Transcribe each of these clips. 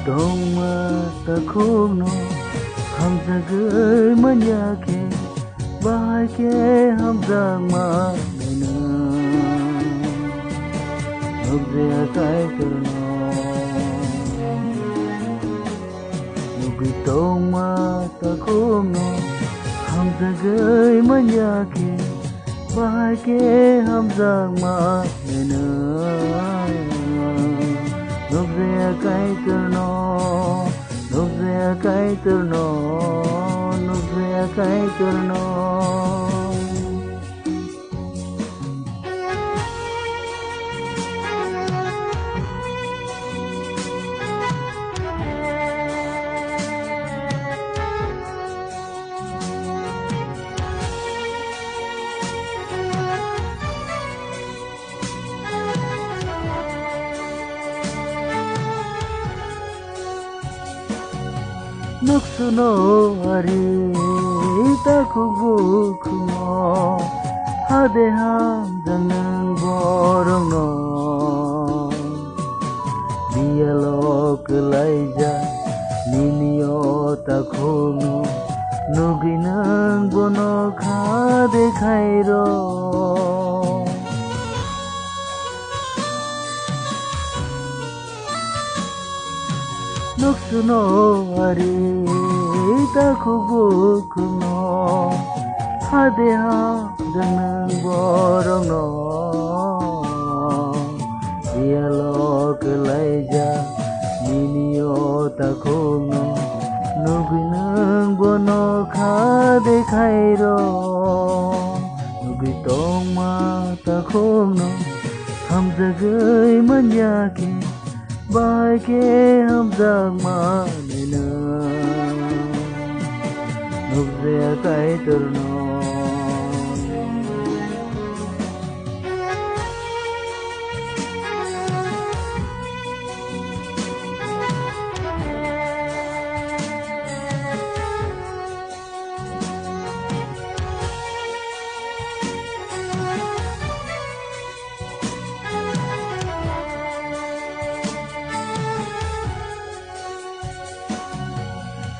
tong mata khungno ham jagai manyake bahai ke ham jang ma nena nubje kai turno nubi tong mata khungno ham jagai manyake bahai ke ham jang ma nena nubje kai turno nubje kai turno nubje kai turno nuksuno ari takubukmo hade ham jangan borong no bialo kelaija ninio takhuno nuginang bono khade khairo nuksuno ari takubukno hade ha jangan borong no dialog laija ninio takhuno nuginang bono khade khairo nugi tong ma takhuno ham jagai manyake bahai ke ham jang ma nena nubje kai turno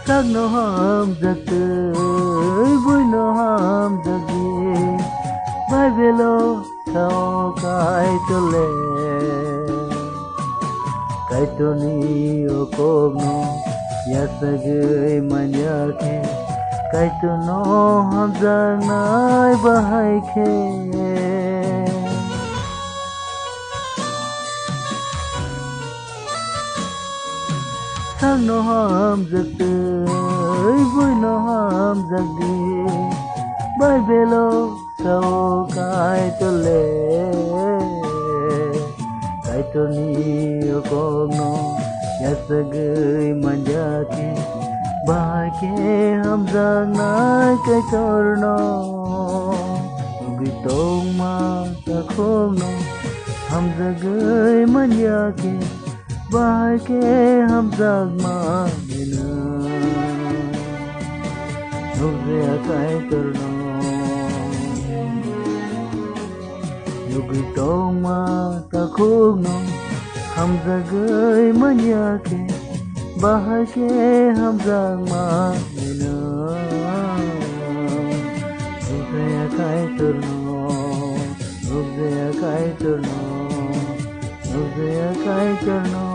sắc nó ham giật tới vui nó ham giật gì vai về lo sao cái tôi lệ cái tôi ni ô cốp nó ya sagai manyake cái tôi nó ham giang nai bahai khe sắc nó ham giật tới vui nó ham giật đi bay về lo sau cái tôi lệ cái tôi ni con nó ya sagai manyake bahai ke ham jang nai cái chor nó nugi tong ma ta khom no ham jagai manyake bahai ke ham jang ma nena nubje kai turno nugi tong ma takhuno ham jagai manyake bahai ke ham jang ma nena nubje kai turno nubje kai turno nubje kai turno